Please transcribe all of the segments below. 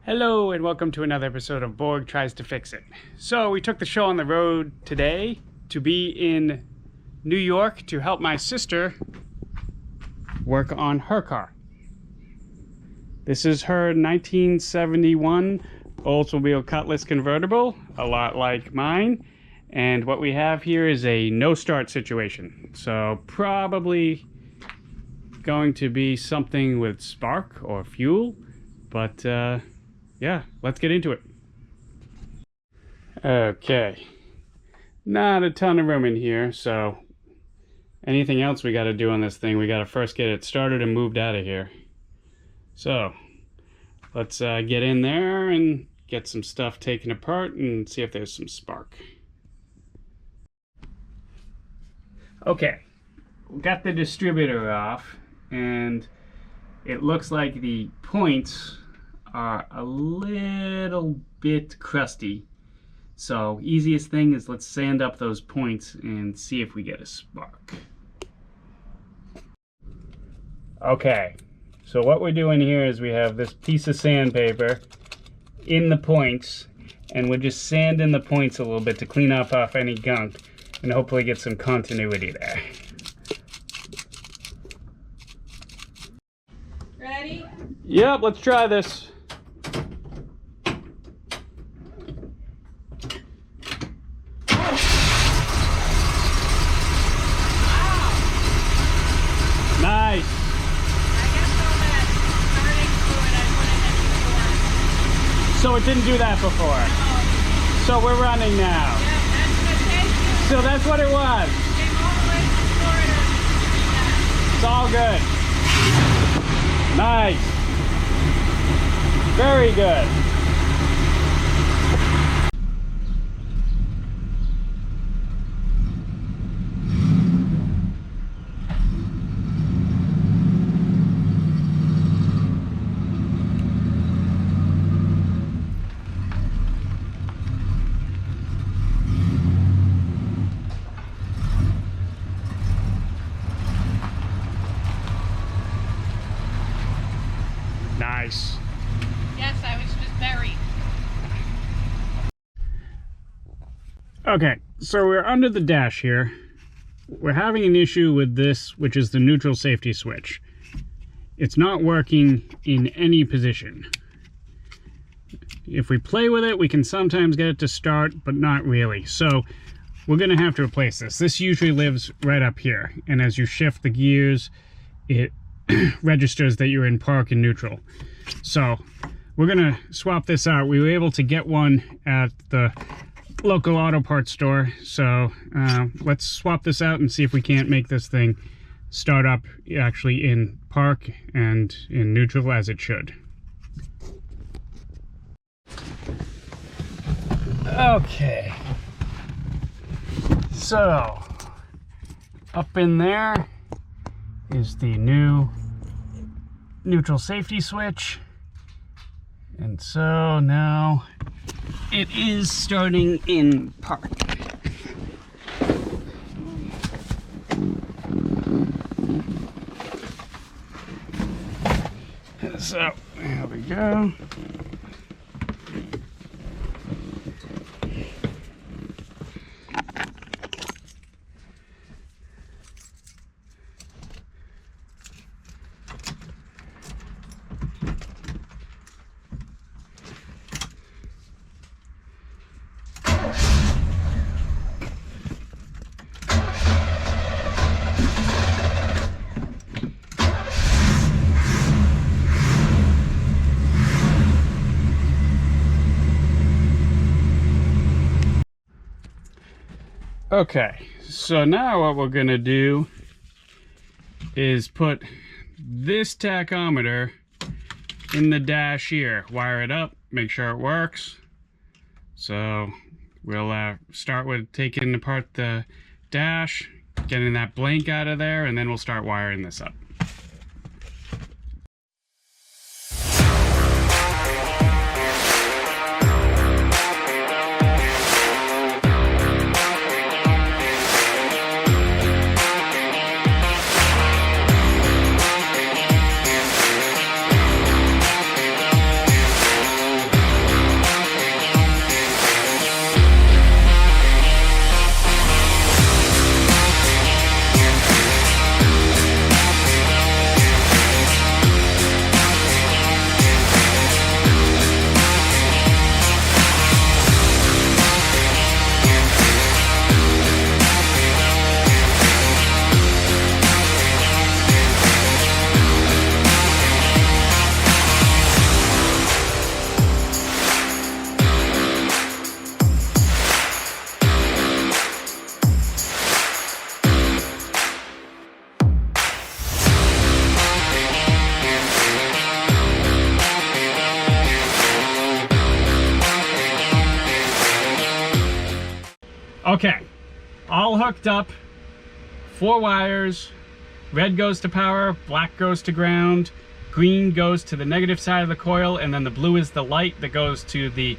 Hello and welcome to another episode of Borg Tries to Fix It. So we took the show on the road today to be in New York to help my sister work on her car. This is her 1971 Oldsmobile Cutlass convertible, a lot like mine. And what we have here is a no start situation. So probably going to be something with spark or fuel, but yeah, let's get into it. Okay, not a ton of room in here, so anything else we got to do on this thing, we got to first get it started and moved out of here. So let's get in there and get some stuff taken apart and see if there's some spark. Okay, we got the distributor off, and it looks like the points are a little bit crusty. So easiest thing is let's sand up those points and see if we get a spark. Okay, so what we're doing here is we have this piece of sandpaper in the points, and we're just sanding the points a little bit to clean off any gunk and hopefully get some continuity there. Ready? Yep, let's try this. Nice. I guess all that starting fluid I put in it before. So it didn't do that before. Oh, So we're running now. yeah, that's the taste. So that's what it was. Came all the way from Florida. It's all good. Nice. Very good. Nice. Yes, I was just buried. Okay, so we're under the dash here. We're having an issue with this, which is the neutral safety switch. It's not working in any position. If we play with it, we can sometimes get it to start, but not really. So we're gonna have to replace this. This usually lives right up here, and as you shift the gears, it registers that you're in park and neutral. So we're gonna swap this out. We were able to get one at the local auto parts store, so let's swap this out and see if we can't make this thing start up actually in park and in neutral as it should. Okay, so up in there is the new neutral safety switch, and so now it is starting in park. So there we go. Okay, so now what we're gonna do is put this tachometer in the dash here, wire it up, make sure it works. So we'll start with taking apart the dash, getting that blank out of there, and then we'll start wiring this up. Okay, all hooked up, 4 wires. Red goes to power, black goes to ground, green goes to the negative side of the coil, and then the blue is the light that goes to the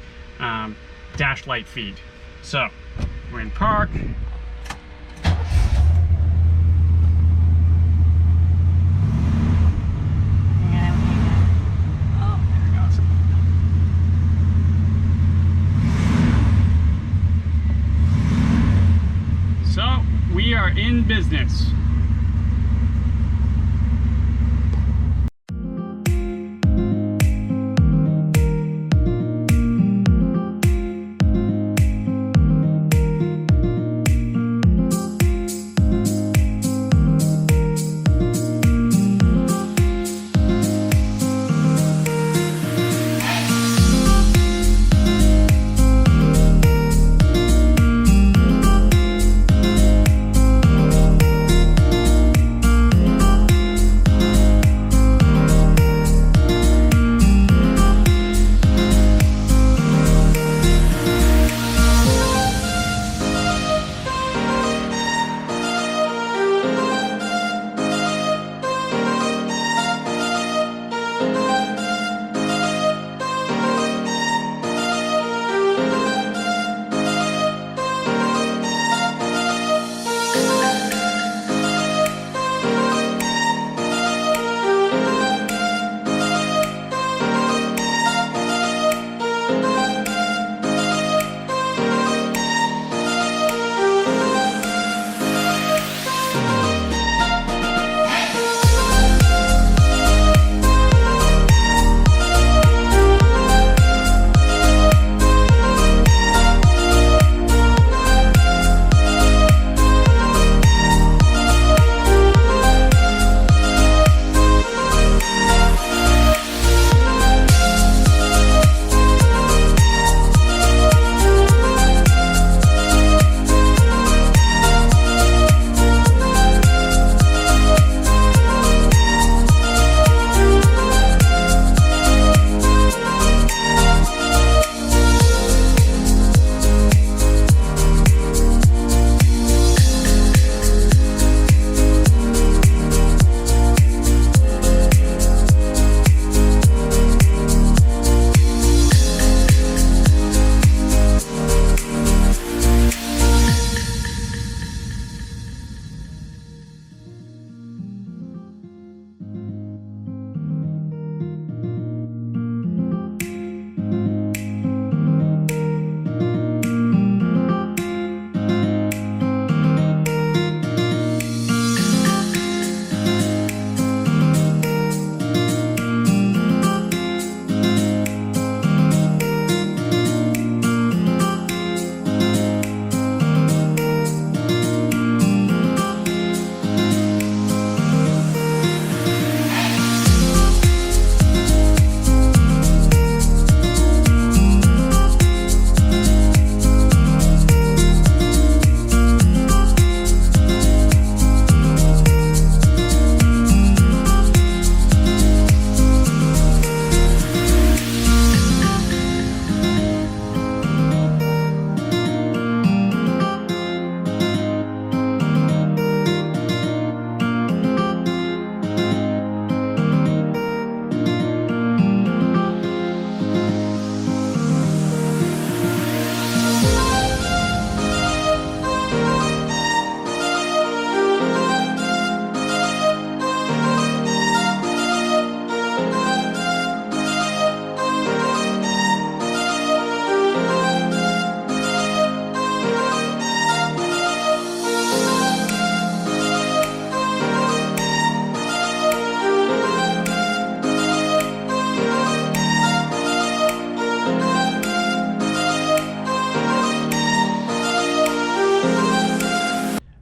dash light feed. So, we're in park. So, we are in business.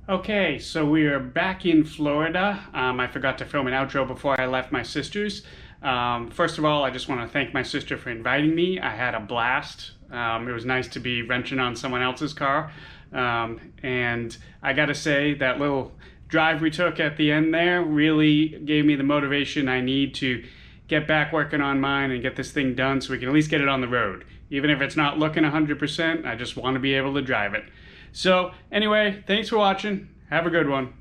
Okay, so we are back in Florida. I forgot to film an outro before I left my sister's. First of all, I just want to thank my sister for inviting me. I had a blast. It was nice to be wrenching on someone else's car. And I gotta say, that little drive we took at the end there really gave me the motivation I need to get back working on mine and get this thing done so we can at least get it on the road. Even if it's not looking 100%, I just want to be able to drive it. So anyway, thanks for watching. Have a good one.